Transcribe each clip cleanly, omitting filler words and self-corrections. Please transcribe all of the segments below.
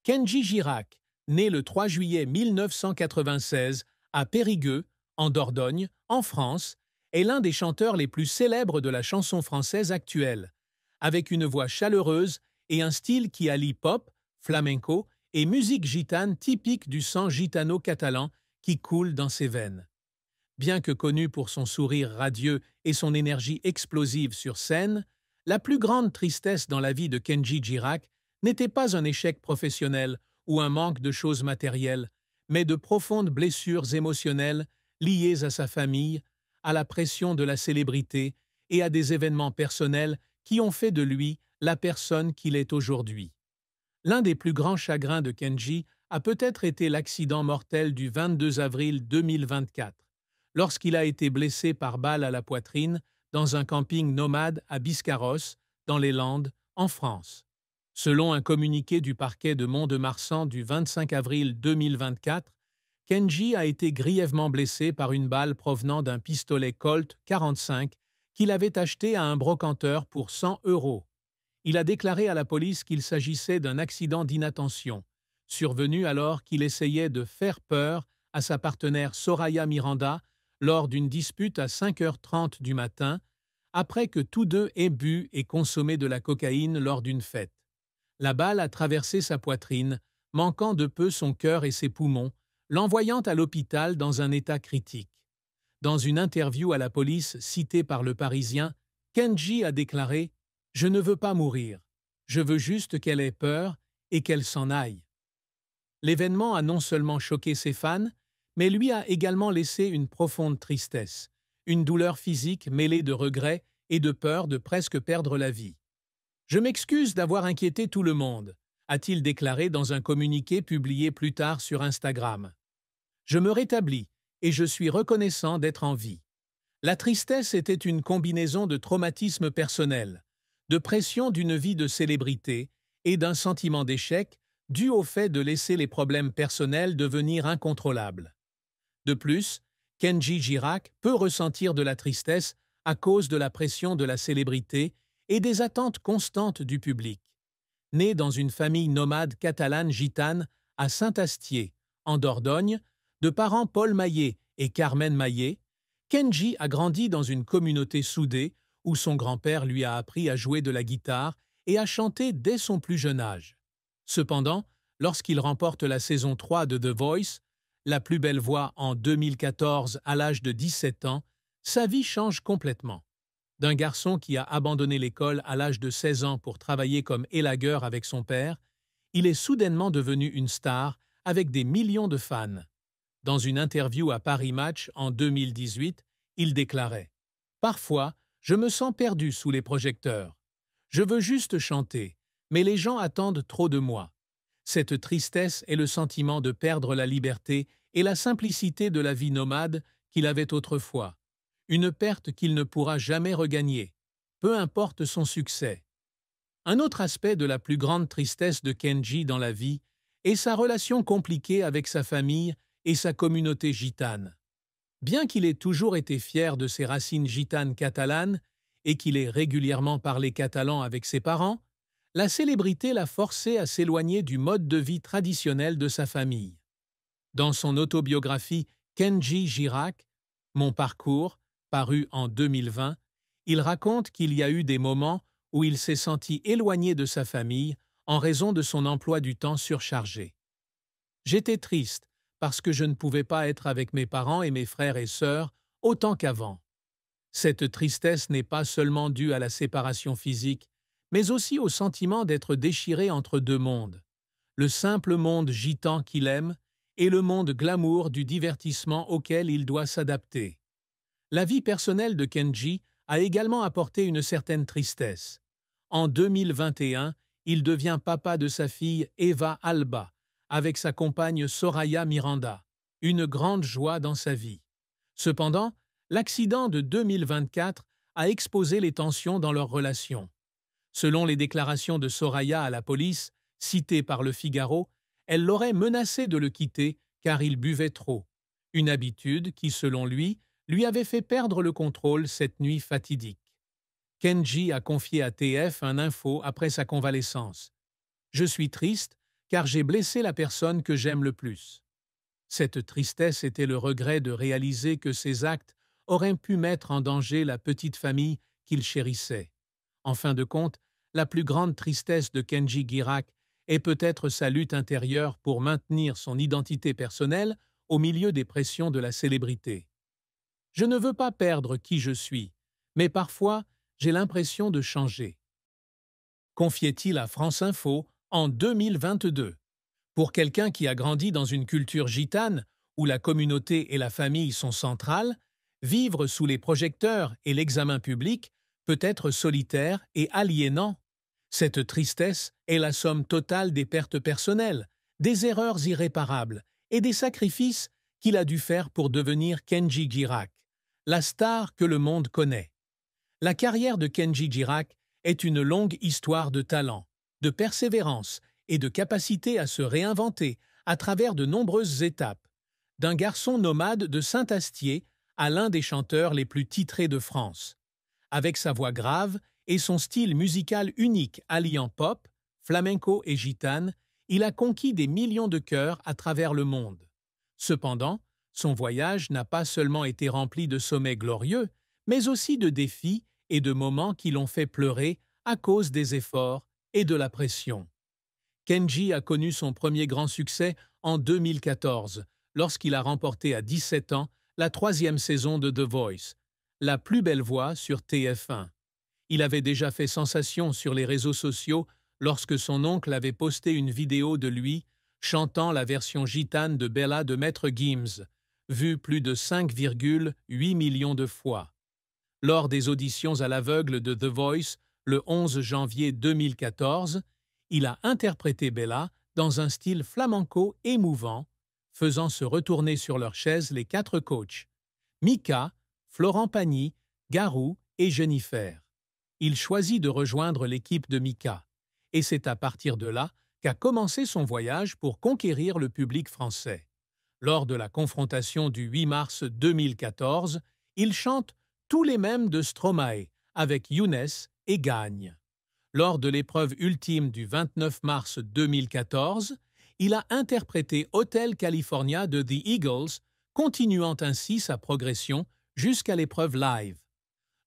Kenji Girac, né le 3 juillet 1996 à Périgueux, en Dordogne, en France, est l'un des chanteurs les plus célèbres de la chanson française actuelle, avec une voix chaleureuse et un style qui allie pop, flamenco et musique gitane typique du sang gitano-catalan qui coule dans ses veines. Bien que connu pour son sourire radieux et son énergie explosive sur scène, la plus grande tristesse dans la vie de Kenji Girac n'était pas un échec professionnel ou un manque de choses matérielles, mais de profondes blessures émotionnelles liées à sa famille, à la pression de la célébrité et à des événements personnels qui ont fait de lui la personne qu'il est aujourd'hui. L'un des plus grands chagrins de Kenji a peut-être été l'accident mortel du 22 avril 2024, lorsqu'il a été blessé par balle à la poitrine dans un camping nomade à Biscarrosse, dans les Landes, en France. Selon un communiqué du parquet de Mont-de-Marsan du 25 avril 2024, Kenji a été grièvement blessé par une balle provenant d'un pistolet Colt 45 qu'il avait acheté à un brocanteur pour 100 €. Il a déclaré à la police qu'il s'agissait d'un accident d'inattention, survenu alors qu'il essayait de faire peur à sa partenaire Soraya Miranda lors d'une dispute à 5h30 du matin, après que tous deux aient bu et consommé de la cocaïne lors d'une fête. La balle a traversé sa poitrine, manquant de peu son cœur et ses poumons, l'envoyant à l'hôpital dans un état critique. Dans une interview à la police citée par Le Parisien, Kenji a déclaré « Je ne veux pas mourir. Je veux juste qu'elle ait peur et qu'elle s'en aille. » L'événement a non seulement choqué ses fans, mais lui a également laissé une profonde tristesse, une douleur physique mêlée de regrets et de peur de presque perdre la vie. « Je m'excuse d'avoir inquiété tout le monde », a-t-il déclaré dans un communiqué publié plus tard sur Instagram. « Je me rétablis et je suis reconnaissant d'être en vie. » La tristesse était une combinaison de traumatisme personnel, de pression d'une vie de célébrité et d'un sentiment d'échec dû au fait de laisser les problèmes personnels devenir incontrôlables. De plus, Kenji Girac peut ressentir de la tristesse à cause de la pression de la célébrité et des attentes constantes du public. Né dans une famille nomade catalane gitane à Saint-Astier, en Dordogne, de parents Paul Maillet et Carmen Maillet, Kenji a grandi dans une communauté soudée où son grand-père lui a appris à jouer de la guitare et à chanter dès son plus jeune âge. Cependant, lorsqu'il remporte la saison 3 de The Voice, la plus belle voix en 2014 à l'âge de 17 ans, sa vie change complètement. D'un garçon qui a abandonné l'école à l'âge de 16 ans pour travailler comme élagueur avec son père, il est soudainement devenu une star avec des millions de fans. Dans une interview à Paris Match en 2018, il déclarait « Parfois, je me sens perdu sous les projecteurs. Je veux juste chanter, mais les gens attendent trop de moi. Cette tristesse est le sentiment de perdre la liberté et la simplicité de la vie nomade qu'il avait autrefois. Une perte qu'il ne pourra jamais regagner, peu importe son succès. » Un autre aspect de la plus grande tristesse de Kenji dans la vie est sa relation compliquée avec sa famille et sa communauté gitane. Bien qu'il ait toujours été fier de ses racines gitanes catalanes et qu'il ait régulièrement parlé catalan avec ses parents, la célébrité l'a forcé à s'éloigner du mode de vie traditionnel de sa famille. Dans son autobiographie Kenji Girac, Mon parcours, paru en 2020, il raconte qu'il y a eu des moments où il s'est senti éloigné de sa famille en raison de son emploi du temps surchargé. « J'étais triste parce que je ne pouvais pas être avec mes parents et mes frères et sœurs autant qu'avant. Cette tristesse n'est pas seulement due à la séparation physique, mais aussi au sentiment d'être déchiré entre deux mondes, le simple monde gitan qu'il aime et le monde glamour du divertissement auquel il doit s'adapter. » La vie personnelle de Kenji a également apporté une certaine tristesse. En 2021, il devient papa de sa fille Eva Alba, avec sa compagne Soraya Miranda, une grande joie dans sa vie. Cependant, l'accident de 2024 a exposé les tensions dans leur relation. Selon les déclarations de Soraya à la police, citées par Le Figaro, elle l'aurait menacé de le quitter car il buvait trop, une habitude qui, selon lui avait fait perdre le contrôle cette nuit fatidique. Kenji a confié à TF un info après sa convalescence. « Je suis triste car j'ai blessé la personne que j'aime le plus. Cette tristesse était le regret de réaliser que ses actes auraient pu mettre en danger la petite famille qu'il chérissait. En fin de compte, la plus grande tristesse de Kenji Girac est peut-être sa lutte intérieure pour maintenir son identité personnelle au milieu des pressions de la célébrité. Je ne veux pas perdre qui je suis, mais parfois j'ai l'impression de changer, confiait-il à France Info en 2022. Pour quelqu'un qui a grandi dans une culture gitane, où la communauté et la famille sont centrales, vivre sous les projecteurs et l'examen public peut être solitaire et aliénant. Cette tristesse est la somme totale des pertes personnelles, des erreurs irréparables et des sacrifices qu'il a dû faire pour devenir Kenji Girac, la star que le monde connaît. La carrière de Kenji Girac est une longue histoire de talent, de persévérance et de capacité à se réinventer à travers de nombreuses étapes, d'un garçon nomade de Saint-Astier à l'un des chanteurs les plus titrés de France. Avec sa voix grave et son style musical unique alliant pop, flamenco et gitane, il a conquis des millions de cœurs à travers le monde. Cependant, son voyage n'a pas seulement été rempli de sommets glorieux, mais aussi de défis et de moments qui l'ont fait pleurer à cause des efforts et de la pression. Kenji a connu son premier grand succès en 2014, lorsqu'il a remporté à 17 ans la 3e saison de The Voice, la plus belle voix sur TF1. Il avait déjà fait sensation sur les réseaux sociaux lorsque son oncle avait posté une vidéo de lui chantant la version gitane de Bella de Maître Gims, vue plus de 5,8 millions de fois. Lors des auditions à l'aveugle de The Voice, le 11 janvier 2014, il a interprété Bella dans un style flamenco émouvant, faisant se retourner sur leurs chaises les 4 coachs, Mika, Florent Pagny, Garou et Jennifer. Il choisit de rejoindre l'équipe de Mika, et c'est à partir de là qu'a commencé son voyage pour conquérir le public français. Lors de la confrontation du 8 mars 2014, il chante tous les mêmes de Stromae avec Younes et gagne. Lors de l'épreuve ultime du 29 mars 2014, il a interprété Hotel California de The Eagles, continuant ainsi sa progression jusqu'à l'épreuve live.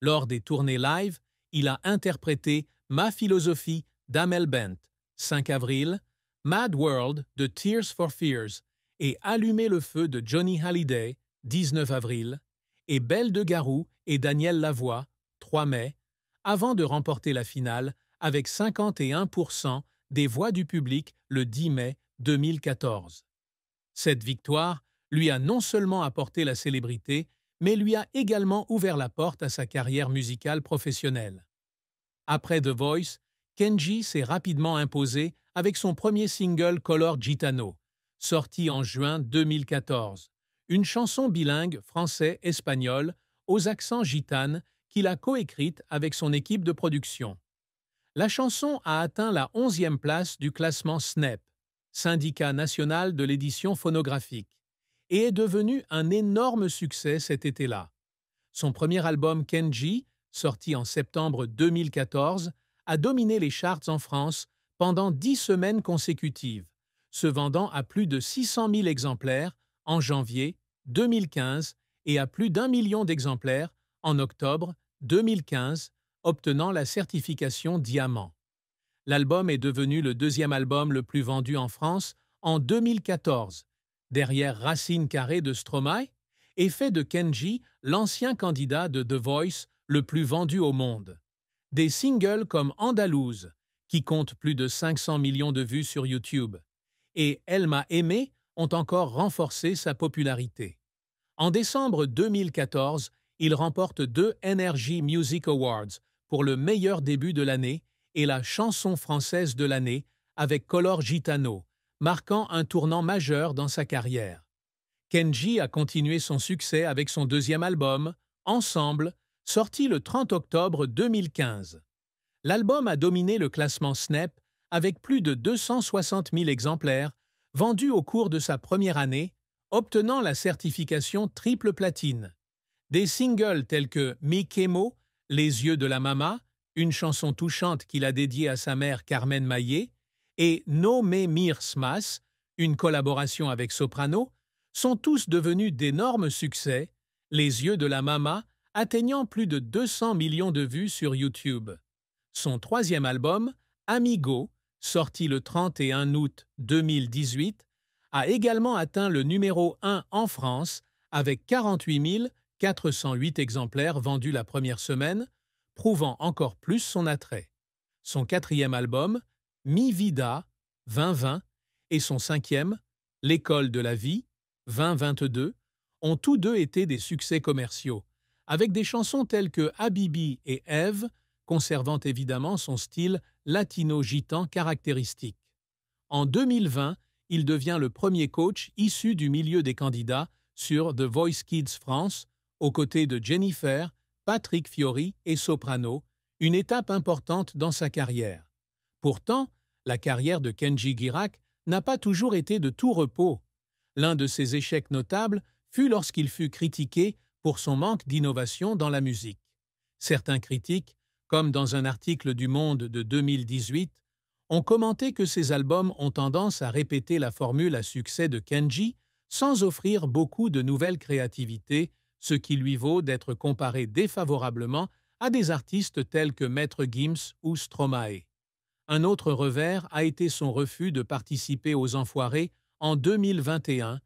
Lors des tournées live, il a interprété Ma philosophie d'Amel Bent, 5 avril, Mad World de Tears for Fears et Allumer le feu de Johnny Hallyday, 19 avril, et Belle de Garou et Daniel Lavoie, 3 mai, avant de remporter la finale avec 51% des voix du public le 10 mai 2014. Cette victoire lui a non seulement apporté la célébrité, mais lui a également ouvert la porte à sa carrière musicale professionnelle. Après The Voice, Kenji s'est rapidement imposé avec son premier single Color Gitano, sorti en juin 2014, une chanson bilingue français-espagnol aux accents gitanes qu'il a coécrite avec son équipe de production. La chanson a atteint la 11e place du classement SNEP, syndicat national de l'édition phonographique, et est devenue un énorme succès cet été-là. Son premier album Kenji, sorti en septembre 2014, a dominé les charts en France pendant 10 semaines consécutives, se vendant à plus de 600 000 exemplaires en janvier 2015 et à plus d'1 million d'exemplaires en octobre 2015, obtenant la certification Diamant. L'album est devenu le 2e album le plus vendu en France en 2014, derrière Racine carrée de Stromae, et fait de Kenji l'ancien candidat de The Voice le plus vendu au monde. Des singles comme Andalouse, qui compte plus de 500 millions de vues sur YouTube, et Elle m'a aimé ont encore renforcé sa popularité. En décembre 2014, il remporte 2 Energy Music Awards pour le meilleur début de l'année et la chanson française de l'année avec Color Gitano, marquant un tournant majeur dans sa carrière. Kenji a continué son succès avec son 2e album, Ensemble, sorti le 30 octobre 2015. L'album a dominé le classement Snap avec plus de 260 000 exemplaires vendus au cours de sa première année, obtenant la certification triple platine. Des singles tels que Mi Quemo, Les yeux de la mama, une chanson touchante qu'il a dédiée à sa mère Carmen Maillet, et No Me Mirs Mas, une collaboration avec Soprano, sont tous devenus d'énormes succès, Les yeux de la Mama atteignant plus de 200 millions de vues sur YouTube. Son troisième album, Amigo, sorti le 31 août 2018, a également atteint le numéro 1 en France avec 48 408 exemplaires vendus la première semaine, prouvant encore plus son attrait. Son quatrième album, Mi Vida 2020, et son cinquième, L'école de la vie 2022, ont tous deux été des succès commerciaux, avec des chansons telles que Habibi et Eve, conservant évidemment son style latino-gitan caractéristique. En 2020, il devient le premier coach issu du milieu des candidats sur The Voice Kids France, aux côtés de Jennifer, Patrick Fiori et Soprano, une étape importante dans sa carrière. Pourtant, la carrière de Kenji Girac n'a pas toujours été de tout repos. L'un de ses échecs notables fut lorsqu'il fut critiqué pour son manque d'innovation dans la musique. Certains critiques, comme dans un article du Monde de 2018, ont commenté que ses albums ont tendance à répéter la formule à succès de Kenji sans offrir beaucoup de nouvelles créativités, ce qui lui vaut d'être comparé défavorablement à des artistes tels que Maître Gims ou Stromae. Un autre revers a été son refus de participer aux Enfoirés en 2021,